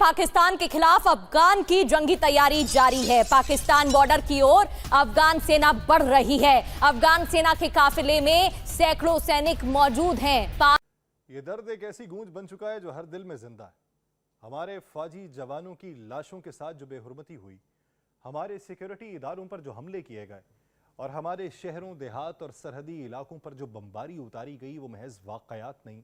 पाकिस्तान के खिलाफ अफगान की जंगी तैयारी जारी है। पाकिस्तान बॉर्डर की ओर अफगान सेना बढ़ रही है। अफगान सेना के काफिले में सैकड़ों सैनिक मौजूद हैं। ये दर्द एक ऐसी गूंज बन चुका है जो हर दिल में जिंदा है। हमारे फौजी जवानों की लाशों के साथ जो बेहुरमती हुई, हमारे सिक्योरिटी इदारों पर जो हमले किए गए और हमारे शहरों, देहात और सरहदी इलाकों पर जो बमबारी उतारी गई, वो महज वाक़यात नहीं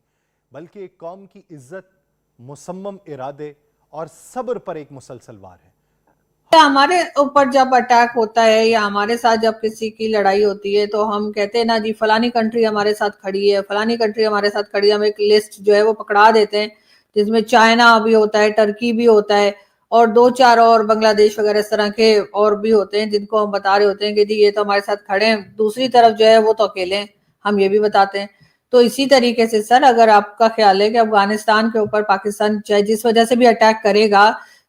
बल्कि एक कौम की इज्जत, मुसम्मम इरादे और सब्र पर एक मुसलसल वार है। हमारे ऊपर जब अटैक होता है या हमारे साथ जब किसी की लड़ाई होती है तो हम कहते हैं ना जी फलानी कंट्री हमारे साथ खड़ी है, फलानी कंट्री हमारे साथ खड़ी है। हम एक लिस्ट जो है वो पकड़ा देते हैं जिसमें चाइना भी होता है, टर्की भी होता है और 2-4 और बांग्लादेश वगैरह इस तरह के और भी होते हैं जिनको हम बता रहे होते हैं कि जी ये तो हमारे साथ खड़े हैं। दूसरी तरफ जो है वो तो अकेले हैं, हम ये भी बताते हैं। तो इसी तरीके से सर, अगर आपका ख्याल है कि अफगानिस्तान के ऊपर पाकिस्तान चाहे जिस वजह से भी अटैक करेगा,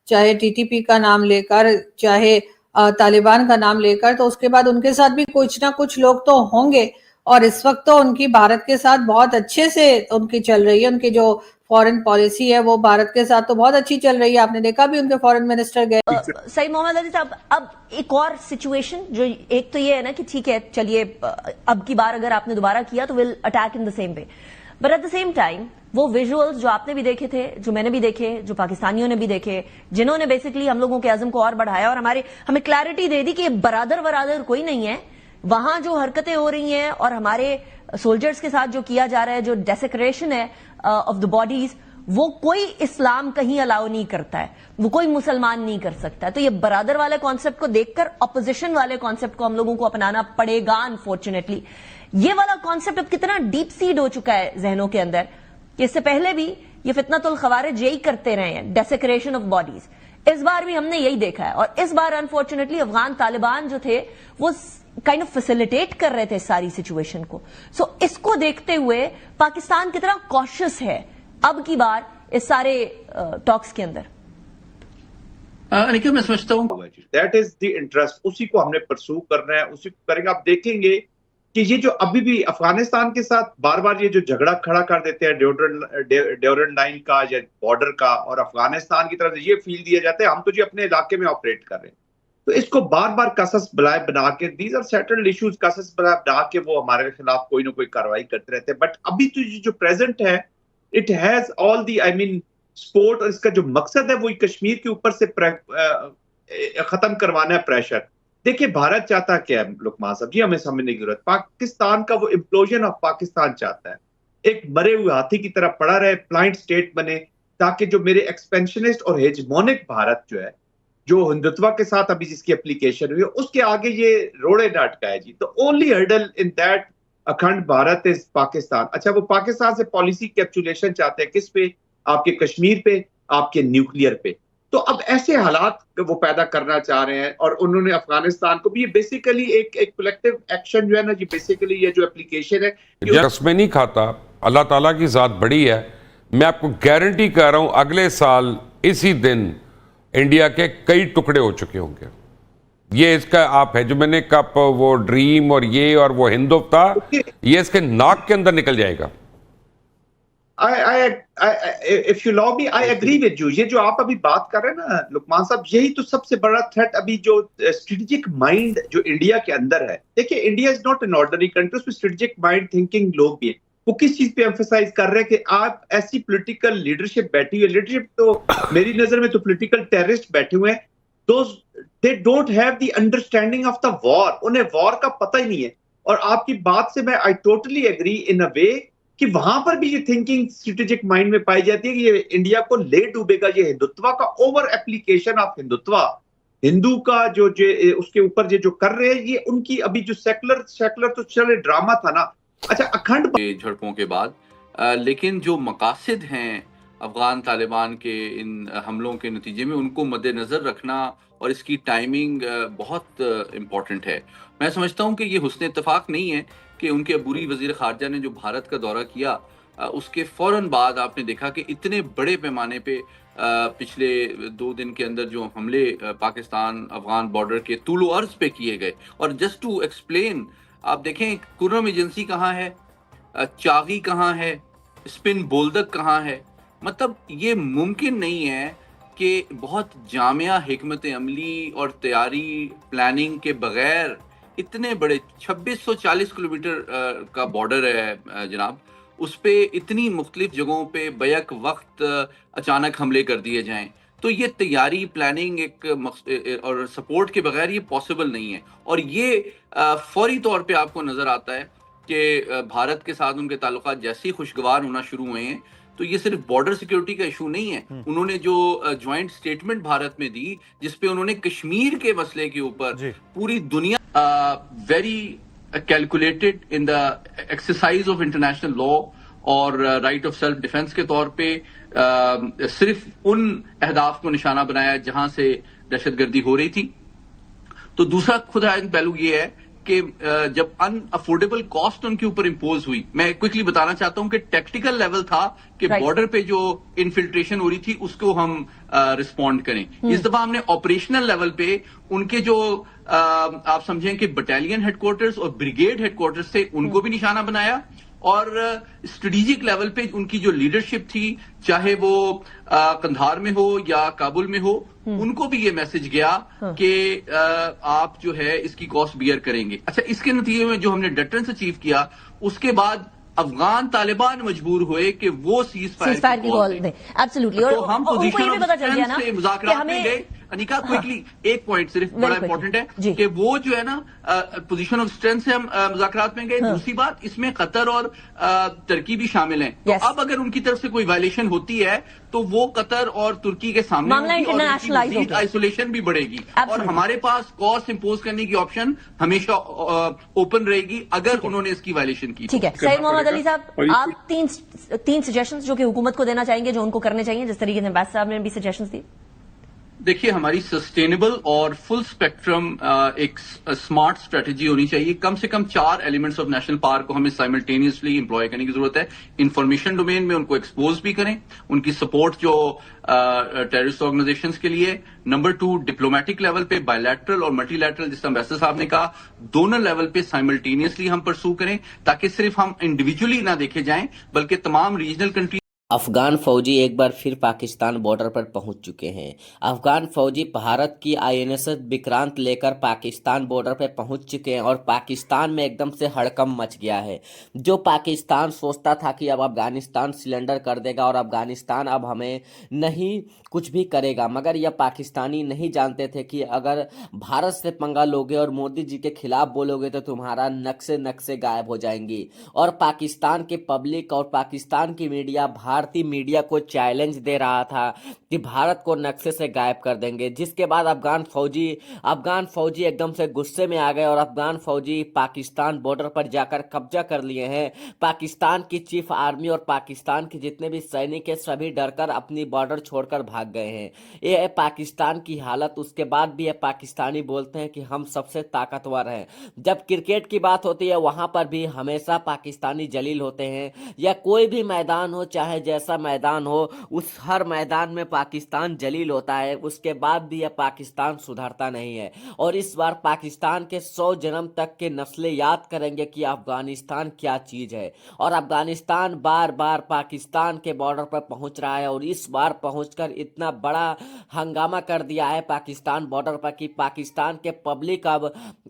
चाहे टीटीपी का नाम लेकर, चाहे तालिबान का नाम लेकर, तो उसके बाद उनके साथ भी कुछ ना कुछ लोग तो होंगे। और इस वक्त तो उनकी भारत के साथ बहुत अच्छे से उनकी चल रही है। उनकी जो फॉरेन पॉलिसी है वो भारत के साथ तो बहुत अच्छी चल रही है। आपने देखा भी उनके फॉरेन मिनिस्टर गए। सही मोहम्मद अली साहब, अब एक और सिचुएशन जो एक तो ये है ना कि ठीक है चलिए अब की बार अगर आपने दोबारा किया तो will attack in the same way, but at the same time वो विजुअल्स जो आपने भी देखे थे, जो मैंने भी देखे, जो पाकिस्तानियों ने भी देखे, जिन्होंने बेसिकली हम लोगों के अज़म को और बढ़ाया और हमें क्लैरिटी दे दी कि बरादर कोई नहीं है। वहां जो हरकतें हो रही हैं और हमारे सोल्जर्स के साथ जो किया जा रहा है, जो डेसेक्रेशन है ऑफ द बॉडीज, वो कोई इस्लाम कहीं अलाउ नहीं करता है, वो कोई मुसलमान नहीं कर सकता है। तो ये बरादर वाले कॉन्सेप्ट को देखकर अपोजिशन वाले कॉन्सेप्ट को हम लोगों को अपनाना पड़ेगा अनफॉर्चुनेटली। ये वाला कॉन्सेप्ट अब कितना डीप सीड हो चुका है जहनों के अंदर कि इससे पहले भी ये फितनतुल खवारिज यही करते रहे हैं, डेसेक्रेशन ऑफ बॉडीज। इस बार भी हमने यही देखा है और इस बार अनफॉर्चुनेटली अफगान तालिबान जो थे वो काइंड ऑफ फैसिलिटेट कर रहे थे सारी सिचुएशन को। सो इसको देखते हुए पाकिस्तान कितना कॉशियस है अब की बार इस सारे टॉक्स के अंदर। अनिका, मैं समझता हूँ दैट इज द इंटरेस्ट, उसी को हमने परसू करना है, उसी को करेंगे। आप देखेंगे कि ये जो अभी भी अफगानिस्तान के साथ बार बार ये जो झगड़ा खड़ा कर देते हैं ड्यूरन लाइन का या बॉर्डर का, और अफगानिस्तान की तरफ से ये फील दिया जाता है हम तो जी अपने इलाके में ऑपरेट कर रहे हैं, तो इसको बार बार कसस बलाए बना के, दीज आर सेटल्ड इश्यूज, कसस बलाए बना के वो हमारे खिलाफ कोई ना कोई कार्रवाई करते रहते हैं। बट अभी तो जो प्रेजेंट है, it has all the support, और इसका जो मकसद है वो कश्मीर के ऊपर से खत्म करवाना है प्रेशर। देखिए भारत चाहता क्या है लुकमान साहब जी, हमें समझने की जरूरत, पाकिस्तान का वो इम्प्लोजन ऑफ पाकिस्तान चाहता है, एक मरे हुए हाथी की तरह पड़ा रहे, प्लाइंट स्टेट बने, ताकि जो मेरे एक्सपेंशनिस्ट और हेजमोनिक भारत जो है, जो हिंदुत्व के साथ अभी जिसकी एप्लीकेशन हुई है, उसके आगे ये रोड़े ना अटकाए जी। तो ओनली हर्डल इन दैट अखंड भारत इज पाकिस्तान। अच्छा, वो पाकिस्तान से पॉलिसी कैप्चुलेशन चाहते हैं, किस पे? आपके कश्मीर पे, आपके न्यूक्लियर पे। तो अब ऐसे हालात वो पैदा करना चाह रहे हैं, और उन्होंने अफगानिस्तान को भी, ये बेसिकली एक कलेक्टिव एक्शन जो है ना जी, बेसिकली ये जो एप्लीकेशन है, कसमें नहीं खाता, अल्लाह ताला की जात बड़ी है। मैं आपको गारंटी कर रहा हूं अगले साल इसी दिन इंडिया के कई टुकड़े हो चुके होंगे। ये इसका आप हेजमोनिक कप, वो ड्रीम और ये और वो हिंदुत्व था, ये इसके नाक के अंदर निकल जाएगा। if you allow me, I agree with you। ये जो आप अभी बात कर रहे हैं ना लुकमान साहब, यही तो सबसे बड़ा थ्रेट अभी जो स्ट्रेटेजिक माइंड जो इंडिया के अंदर है। देखिए India is not an ordinary country, उसमें स्ट्रेटेजिक माइंड थिंकिंग लोग भी हैं। वो किस चीज पे एम्फसाइज कर रहे हैं कि आप ऐसी पॉलिटिकल लीडरशिप बैठी हुई है, लीडरशिप तो मेरी नजर में तो पॉलिटिकल टेररिस्ट बैठे हुए हैं, they don't have the understanding of the war, उन्हें वॉर का पता ही नहीं है। और आपकी बात से मैं आई टोटली एग्री इन अ वे कि वहां पर भी ये थिंकिंग स्ट्रेटेजिक माइंड में पाई जाती है कि ये इंडिया को ले डूबेगा, ये हिंदुत्व का over application of Hindutva, Hindu का जो उसके ऊपर जो कर रहे हैं, ये उनकी अभी जो सेकुलर तो चले ड्रामा था ना। अच्छा, अखंड झड़पों के बाद लेकिन जो मकासद हैं अफगान तालिबान के इन हमलों के नतीजे में, उनको मद्देनजर रखना और इसकी टाइमिंग बहुत इम्पोर्टेंट है। मैं समझता हूँ कि ये हुस्न इत्तेफाक नहीं है कि उनके अबूरी वजीर खारजा ने जो भारत का दौरा किया, उसके फौरन बाद आपने देखा कि इतने बड़े पैमाने पे पिछले 2 दिन के अंदर जो हमले पाकिस्तान अफगान बॉर्डर के तूलो अर्ज पे किए गए। और जस्ट टू एक्सप्लेन, आप देखें कुर्रम एजेंसी कहाँ है, चागी कहाँ है, स्पिन बोल्दक कहाँ है। मतलब ये मुमकिन नहीं है کہ بہت جامع حکمت عملی اور تیاری پلاننگ کے بغیر اتنے بڑے 2640 کلومیٹر کا بارڈر ہے جناب، اس پہ اتنی مختلف جگہوں پہ بیک وقت اچانک حملے کر دیے جائیں، تو یہ تیاری پلاننگ ایک اور سپورٹ کے بغیر یہ پاسبل نہیں ہے. اور یہ فوری طور پہ آپ کو نظر آتا ہے کہ بھارت کے ساتھ ان کے تعلقات جیسے ہی خوشگوار ہونا شروع ہوئے ہیں تو یہ صرف بارڈر سیکیورٹی کا ایشو نہیں ہے. انہوں نے جو جوائنٹ سٹیٹمنٹ بھارت میں دی جس پہ انہوں نے کشمیر کے مسئلے کے اوپر پوری دنیا very calculated in the exercise of international law اور رائٹ آف سیلف ڈیفenس کے طور پہ صرف ان اہداف کو نشانہ بنایا جہاں سے دہشت گردی ہو رہی تھی. تو دوسرا خود پہلو یہ ہے کہ جب ان افورڈیبل کاسٹ ان کے اوپر امپوز ہوئی، میں کوئکلی بتانا چاہتا ہوں کہ ٹیکٹیکل لیول تھا کہ بارڈر پہ جو انفلٹریشن ہو رہی تھی اس کو ہم رسپونڈ کریں. اس دفعہ ہم نے آپریشنل لیول پہ ان کے جو آپ سمجھیں کہ بٹالین ہیڈ کوارٹرز اور بریگیڈ ہیڈ کوارٹرز تھے ان کو بھی نشانہ بنایا، اور اسٹریٹجک لیول پہ ان کی جو لیڈرشپ تھی چاہے وہ قندھار میں ہو یا کابل میں ہو ان کو بھی یہ میسج گیا کہ آپ جو ہے اس کی کاسٹ بیئر کریں گے. اچھا، اس کے نتیجے میں جو ہم نے ڈٹرنس اچیو کیا اس کے بعد افغان طالبان مجبور ہوئے کہ وہ سیز فائر کی کال دیں. ایبسولوٹلی. اور ہم پوزیشن آف اسٹرینتھ سے مذاکرات میں گئے. انیکا کوئکلی ایک پوائنٹ صرف بڑا امپورٹنٹ ہے کہ وہ جو ہے نا پوزیشن آف اسٹرینتھ سے ہم مذاکرات میں گئے. دوسری بات اس میں قطر اور ترکی بھی شامل ہیں. تو اب اگر ان کی طرف سے کوئی وائلیشن ہوتی ہے تو وہ قطر اور ترکی کے سامنے مزید آئسولیشن بھی بڑھے گی اور ہمارے پاس کاسٹ امپوز کرنے کی آپشن ہمیشہ اوپن رہے گی اگر انہوں نے اس کی وائلیشن کی. ٹھیک ہے سید محمد علی صاحب، آپ تین سجیشنز جو کہ حکومت کو دینا چاہیں گے جو ان کو کرنے چاہیے جس طریقے سے امبیسڈر صاحب نے بھی سجیشنز دی. دیکھیے، ہماری سسٹینیبل اور فل اسپیکٹرم ایک اسمارٹ اسٹریٹجی ہونی چاہیے. کم سے کم 4 ایلیمنٹس آف نیشنل پارک کو ہمیں سائملٹینیسلی امپلوائے کرنے کی ضرورت ہے. انفارمیشن ڈومین میں ان کو ایکسپوز بھی کریں، ان کی سپورٹ جو ٹیررسٹ آرگنائزیشنز کے لیے. نمبر 2، ڈپلومیٹک لیول پہ بائی لیٹرل اور ملٹی لیٹرل جس طرح امبیسڈر صاحب نے کہا دونوں لیول پہ سائملٹینیسلی ہم پرسو کریں تاکہ صرف ہم انڈیویجولی نہ دیکھے جائیں بلکہ تمام ریجنل کنٹری. افغان فوجی ایک بار پھر پاکستان بارڈر پر پہنچ چکے ہیں. افغان فوجی بھارت کی INS وکرانت لے کر پاکستان بارڈر پر پہنچ چکے ہیں اور پاکستان میں ایک دم سے ہڑکم مچ گیا ہے. جو پاکستان سوچتا تھا کہ اب افغانستان سلنڈر کر دے گا اور افغانستان اب ہمیں نہیں کچھ بھی کرے گا، مگر یہ پاکستانی نہیں جانتے تھے کہ اگر بھارت سے پنگا لوگے اور مودی جی کے خلاف بولو گے تو تمہارا نقشے غائب ہو جائیں گی. اور پاکستان کی پبلک اور پاکستان کی میڈیا بھارتی میڈیا کو چیلنج دے رہا تھا کہ بھارت کو نقشے سے غائب کر دیں گے، جس کے بعد افغان فوجی ایک دم سے غصے میں آ گئے اور افغان فوجی پاکستان بارڈر پر جا کر قبضہ کر لیے ہیں. پاکستان کی چیف آرمی اور پاکستان کے جتنے بھی سینک ہیں سبھی ڈر کر اپنی بارڈر چھوڑ کر بھاگ گئے ہیں. یہ ہے پاکستان کی حالت. اس کے بعد بھی یہ پاکستانی بولتے ہیں کہ ہم سب سے طاقتور ہیں. جب کرکٹ کی بات ہوتی ہے وہاں پر بھی ہمیشہ پاکستانی جلیل ہوتے ہیں، یا کوئی بھی میدان ہو چاہے جیسا میدان ہو اس ہر میدان میں پاکستان جلیل ہوتا ہے. اس کے بعد بھی یہ پاکستان سدھرتا نہیں ہے اور اس بار پاکستان کے 100 جنم تک کے نسلیں یاد کریں گے کہ افغانستان کیا چیز ہے. اور افغانستان بار بار پاکستان کے بارڈر پر پہنچ رہا ہے اور اس بار پہنچ کر اتنا بڑا ہنگامہ کر دیا ہے پاکستان بارڈر پر کہ پاکستان کے پبلک اب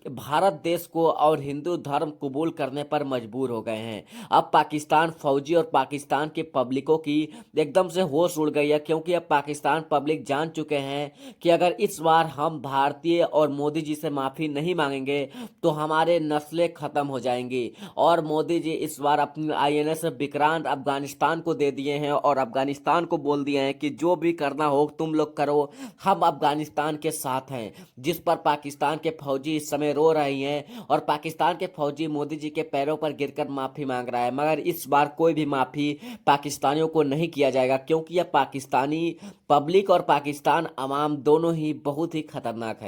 بھارت دیش کو اور ہندو دھرم قبول کرنے پر مجبور ہو گئے ہیں. اب پاکستان فوجی اور پاکستان کے پبلکوں کی ایک دم سے ہوش اڑ گئی ہے، کیونکہ اب پاکستان پبلک جان چکے ہیں کہ اگر اس بار ہم بھارتی اور مودی جی سے معافی نہیں مانگیں گے تو ہمارے نسلیں ختم ہو جائیں گی. اور مودی جی اس بار اپنی INS وکرانت افغانستان کو دے دیے ہیں اور افغانستان کو بول دیے ہیں کہ جو بھی کرنا ہو تم لوگ کرو، ہم افغانستان کے ساتھ ہیں. جس پر پاکستان کے فوجی اس سمے رو رہی ہیں اور پاکستان کے فوجی مودی جی کے پیروں پر گر کر معافی مانگ رہا ہے. مگر اس بار کوئی بھی معافی پاکستانیوں کو نہیں کیا جائے گا کیونکہ یہ پاکستانی پبلک اور پاکستان عوام دونوں ہی بہت ہی خطرناک ہے.